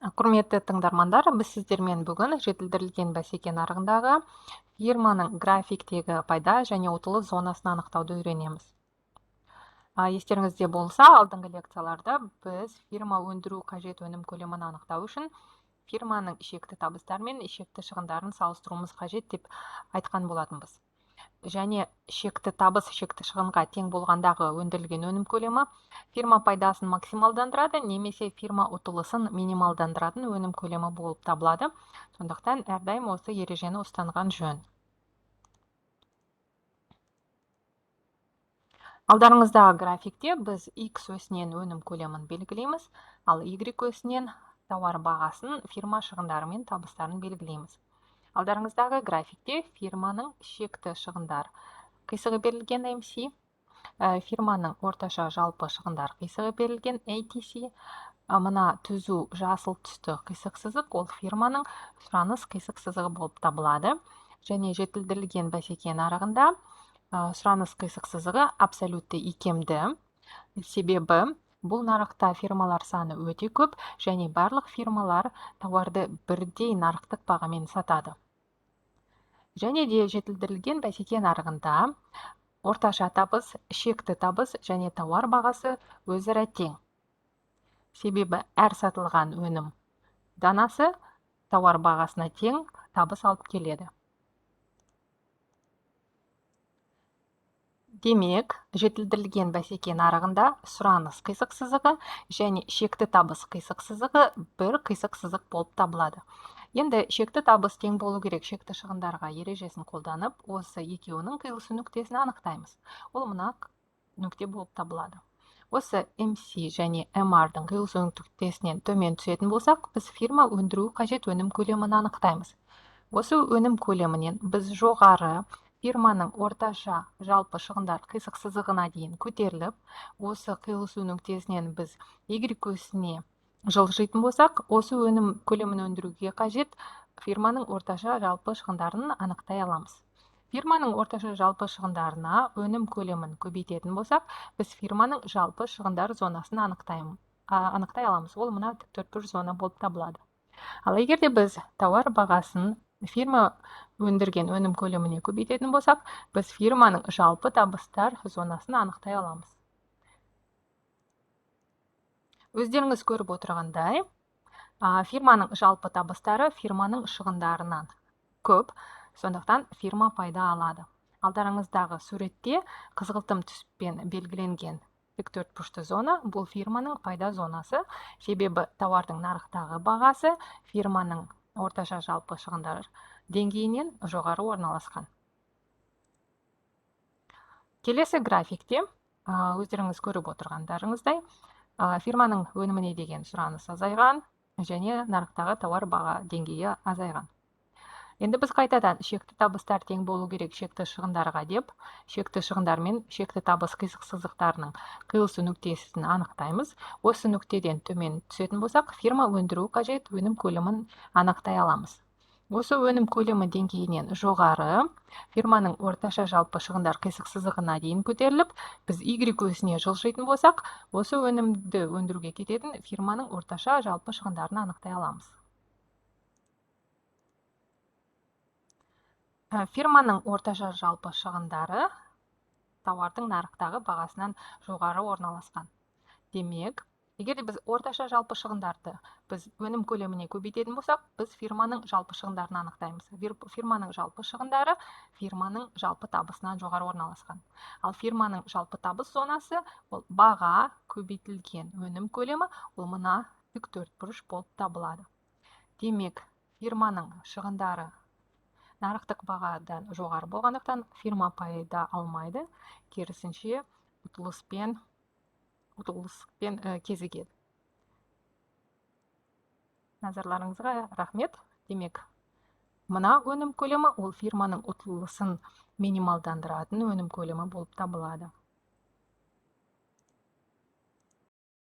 Құрметті тыңдармандар, біз сіздермен бүгін жетілдірілген бәсеке нарығындағы фирманың графиктегі пайда және ұтылыс зонасын анықтауды үйренеміз. Естеріңізде болса, алдыңғы лекцияларда біз фирма өндіру қажет өнім көлемін анықтау үшін фирманың шекті табыстар мен шекті шығындарын салыстыруымыз қажет деп айтқан болатынбыз. Және шекті табыс шекті шығынға тең болғандағы өндірілген өнім көлемі фирма пайдасын максималдандырады, немесе фирма ұтылысын минималдандыратын өнім көлемі болып табылады. Сондықтан әрдайым осы ережені ұстанған жөн. Алдарыңыздағы графикте біз X өсінен өнім көлемін белгілейміз, ал Y өсінен тауар бағасын, фирма шығындары мен табыстарын белгілейміз. Алдарыңыздағы графикте фирманың шекті шығындар қисығы берілген MC, фирманың орташа жалпы шығындар қисығы берілген ATC, мына түзу жасыл түсті қисық сызық ол фирманың сұраныс қисық сызығы болып табылады. Және жетілдірілген бәсеке нарығында сұраныс қисық сызығы абсолютті икемді, себебі бұл нарықта фирмалар саны өте көп және барлық фирмалар тауарды бірдей нарықтық бағамен сатады. Және де жетілдірілген бәсеке нарығында орташа табыс, шекті табыс және тауар бағасы өзара тең. Себебі әр сатылған өнім данасы тауар бағасына тең табыс алып келеді. Демек, жетілдірілген бәсеке нарығында сұраныс қисық сызығы және шекті табыс қисық сызығы бір қисық сызық болып табылады. Енді шекті табыс тең болу керек шекті шығындарға ережесін қолданып, осы екеуінің қиылысу нүктесін анықтаймыз. Ол мына нүкте болып табылады. Осы MC және MR-дың қиылысу нүктесінен төмен түсетін болсақ, біз фирма өндіру қажет өнім көлемін анықтаймыз. Осы өнім көлемінен біз жоғары фирманың орташа жалпы шығындар қисық сызығына дейін көтеріліп, осы қиылысу нүктесінен біз Y өсіне жылжитын болсақ, осы өнім көлемін өндіруге қажет фирманың орташа жалпы шығындарын анықтай аламыз. Фирманың орташа жалпы шығындарына өнім көлемін көбейтетін болсақ, біз фирманың жалпы шығындар зонасын анықтай аламыз. Ол мына тіктөртбұрыш зона болып табылады. Ал егерде біз тауар бағасын фирма өндірген өнім көлеміне көбейтетін болсақ, біз фирманың жалпы табыстар зонасын анықтай аламыз. Өздеріңіз көріп отырғандай, фирманың жалпы табыстары фирманың шығындарынан көп, сондықтан фирма пайда алады. Алдарыңыздағы суретте қызғылтым түспен белгіленген тіктөртбұрышты зона бұл фирманың пайда зонасы, себебі тауардың нарықтағы бағасы фирманың орташа жалпы шығындар деңгейінен жоғары орналасқан. Келесі графикте өздеріңіз көріп отырғандарыңыздай фирманың өніміне деген сұраныс азайған және нарықтағы тауар баға деңгейі азайған. Енді біз қайтадан шекті табыстар тең болу керек шекті шығындарға деп, шекті шығындар мен шекті табыс қисық сызықтарының қиылысу нүктесін анықтаймыз. Осы нүктеден төмен түсетін болсақ, фирма өндіру қажет өнім көлемін анықтай аламыз. Осы өнім көлемі деңгейінен жоғары фирманың орташа жалпы шығындар қисық сызығына дейін көтеріліп, біз Y өсіне жылжитын болсақ, осы өнімді өндіруге кететін фирманың орташа жалпы шығындарын анықтай аламыз. Фирманың орташа жалпы шығындары тауардың нарықтағы бағасынан жоғары орналасқан. Демек, егер біз орташа жалпы шығындарды біз өнім көлеміне көбейтетін болсақ, біз фирманың жалпы шығындарын анықтаймыз. Фирманың жалпы шығындары фирманың жалпы табысынан жоғары орналасқан. Ал фирманың жалпы табыс зонасы ол баға көбейтілген өнім көлемі, ол мына тіктөртбұрыш болып табылады. Демек, фирманың шығындары нарықтық бағадан жоғары болғандықтан фирма пайда алмайды, керісінше ұтылыспен кезігеді. Назарларыңызға рахмет. Демек, мына өнім көлемі ол фирманың ұтылысын минималдандыратын өнім көлемі болып табылады.